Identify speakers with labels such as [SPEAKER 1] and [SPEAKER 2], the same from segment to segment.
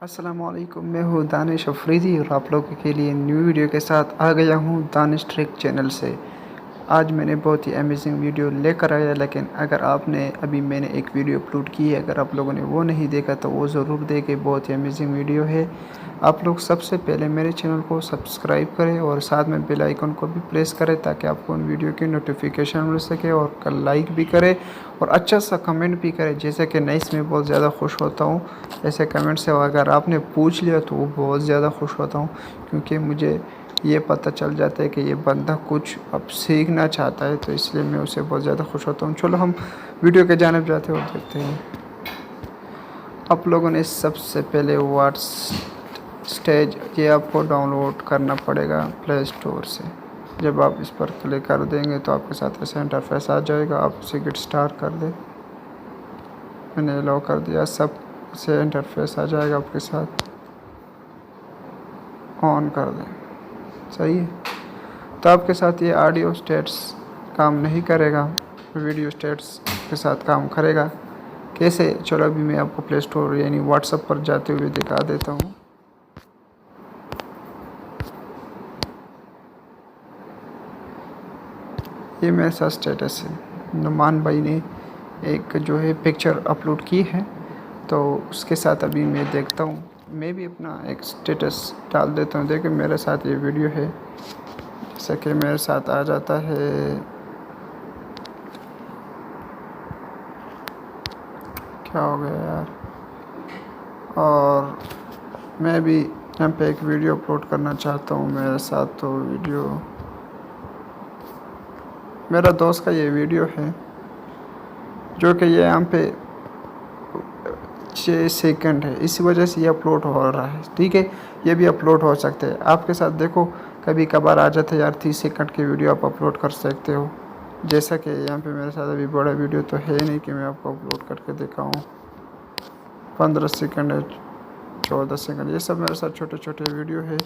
[SPEAKER 1] अस्सलामुअलैकुम, मैं हूँ दानिश अफरीदी और आप लोगों के लिए न्यू वीडियो के साथ आ गया हूँ दानिश ट्रिक चैनल से। आज मैंने बहुत ही अमेजिंग वीडियो लेकर आया, लेकिन अगर आपने अभी मैंने एक वीडियो अपलोड की है, अगर आप लोगों ने वो नहीं देखा तो वो ज़रूर देखें। बहुत ही अमेजिंग वीडियो है। आप लोग सबसे पहले मेरे चैनल को सब्सक्राइब करें और साथ में बेल आइकन को भी प्रेस करें ताकि आपको उन वीडियो की नोटिफिकेशन मिल सके, और कल लाइक भी करें और अच्छा सा कमेंट भी करें, जैसे कि मैं इसमें बहुत ज़्यादा खुश होता हूँ ऐसे कमेंट से। अगर आपने पूछ लिया तो वो बहुत ज़्यादा खुश होता हूँ, क्योंकि मुझे ये पता चल जाता है कि ये बंदा कुछ अब सीखना चाहता है, तो इसलिए मैं उसे बहुत ज़्यादा खुश होता हूँ। चलो हम वीडियो के जानिब जाते हैं और देखते हैं। आप लोगों ने सबसे पहले व्हाट्स स्टेज ये आपको डाउनलोड करना पड़ेगा प्ले स्टोर से। जब आप इस पर क्लिक कर देंगे तो आपके साथ ऐसा इंटरफेस आ जाएगा। आप उसे गेट स्टार्ट कर दें, मैंने अलाउ कर दिया। सब से इंटरफेस आ जाएगा, आपके साथ ऑन कर दें। सही है, तो आपके साथ ये ऑडियो स्टेट्स काम नहीं करेगा, वीडियो स्टेट्स के साथ काम करेगा। कैसे? चलो अभी मैं आपको प्ले स्टोर यानी व्हाट्सएप पर जाते हुए दिखा देता हूँ। ये मेरे साथ स्टेटस है। नुमान भाई ने एक जो है पिक्चर अपलोड की है, तो उसके साथ अभी मैं देखता हूँ। मैं भी अपना एक स्टेटस डाल देता हूँ। देखिए मेरे साथ ये वीडियो है, जैसा कि मेरे साथ आ जाता है। क्या हो गया यार? और मैं भी यहाँ पे एक वीडियो अपलोड करना चाहता हूँ मेरे साथ। तो वीडियो मेरा दोस्त का ये वीडियो है, जो कि ये यहाँ पे 6 सेकंड है, इसी वजह से ये अपलोड हो रहा है। ठीक है, ये भी अपलोड हो सकते हैं। आपके साथ देखो कभी कभार आ जाता है यार 30 सेकंड की वीडियो आप अपलोड कर सकते हो, जैसा कि यहाँ पे मेरे साथ अभी बड़ा वीडियो तो है नहीं कि मैं आपको अपलोड करके दिखाऊँ। 15 सेकंड है, 14 सेकंड, ये सब मेरे साथ छोटे छोटे वीडियो है।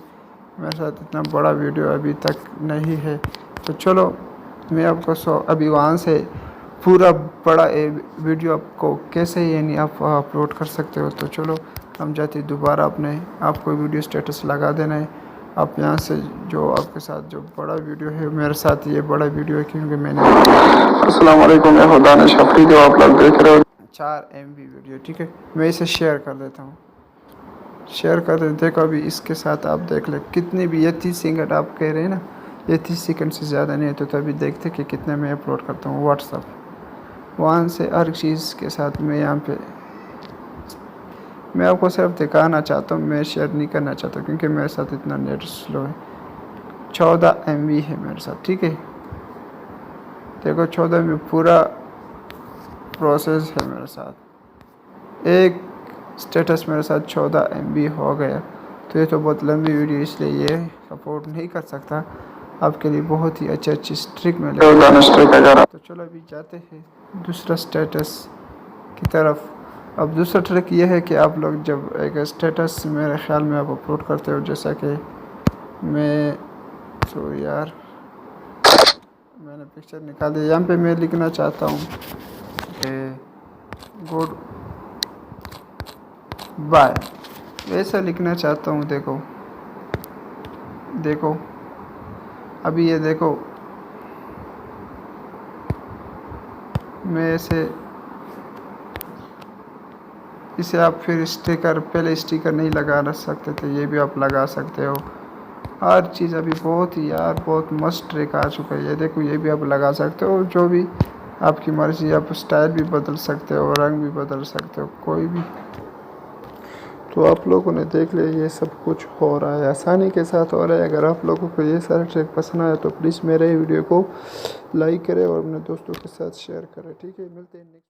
[SPEAKER 1] मेरे साथ इतना बड़ा वीडियो अभी तक नहीं है। तो चलो मैं आपको अभी वहाँ से पूरा बड़ा वीडियो आपको कैसे यानी आप अपलोड कर सकते हो। तो चलो हम जाते दोबारा अपने आपको वीडियो स्टेटस लगा देना है। आप यहाँ से जो आपके साथ जो बड़ा वीडियो है, मेरे साथ ये बड़ा वीडियो है क्योंकि मैंने अस्सलाम वालेकुम, मैं दानिश अफरीदी, आप लोग देख रहे हो 4 MB वीडियो। ठीक है, मैं इसे शेयर कर देता हूँ। शेयर कर दें। देखो अभी इसके साथ आप देख ले कितने भी, ये 30 सेकंड आप कह रहे हैं ना, ये 30 सेकंड से ज़्यादा नहीं है। तो अभी देखते कि कितने मैं अपलोड करता हूँ व्हाट्सअप। वहाँ से हर चीज़ के साथ मैं यहाँ पे मैं आपको सिर्फ दिखाना चाहता हूँ, मैं शेयर नहीं करना चाहता क्योंकि मेरे साथ इतना नेट स्लो है। 14 MB है मेरे साथ। ठीक है, देखो 14 MB पूरा प्रोसेस है मेरे साथ। एक स्टेटस मेरे साथ 14 MB हो गया। तो ये तो बहुत लंबी वीडियो, इसलिए ये सपोर्ट नहीं कर सकता। आपके लिए बहुत ही अच्छी ट्रिक में तो चलो अभी जाते हैं दूसरा स्टेटस की तरफ। अब दूसरा ट्रिक ये है कि आप लोग जब एक स्टेटस मेरे ख्याल में आप अपलोड करते हो, जैसा कि मैं यार मैंने पिक्चर निकाल दी। यहाँ पे मैं लिखना चाहता हूँ कि गुड बाय, वैसा लिखना चाहता हूँ। देखो देखो अभी ये देखो, मैं इसे आप फिर स्टिकर, पहले स्टिकर नहीं लगा सकते थे, ये भी आप लगा सकते हो। हर चीज़ अभी बहुत ही यार बहुत मस्त ट्रिक आ चुका है। ये देखो ये भी आप लगा सकते हो, जो भी आपकी मर्ज़ी। आप स्टाइल भी बदल सकते हो, रंग भी बदल सकते हो, कोई भी। तो आप लोगों ने देख लिया ये सब कुछ हो रहा है, आसानी के साथ हो रहा है। अगर आप लोगों को ये सारा ट्रिक पसंद आया तो प्लीज़ मेरे वीडियो को लाइक करें और अपने दोस्तों के साथ शेयर करें। ठीक है, मिलते हैं नेक्स्ट।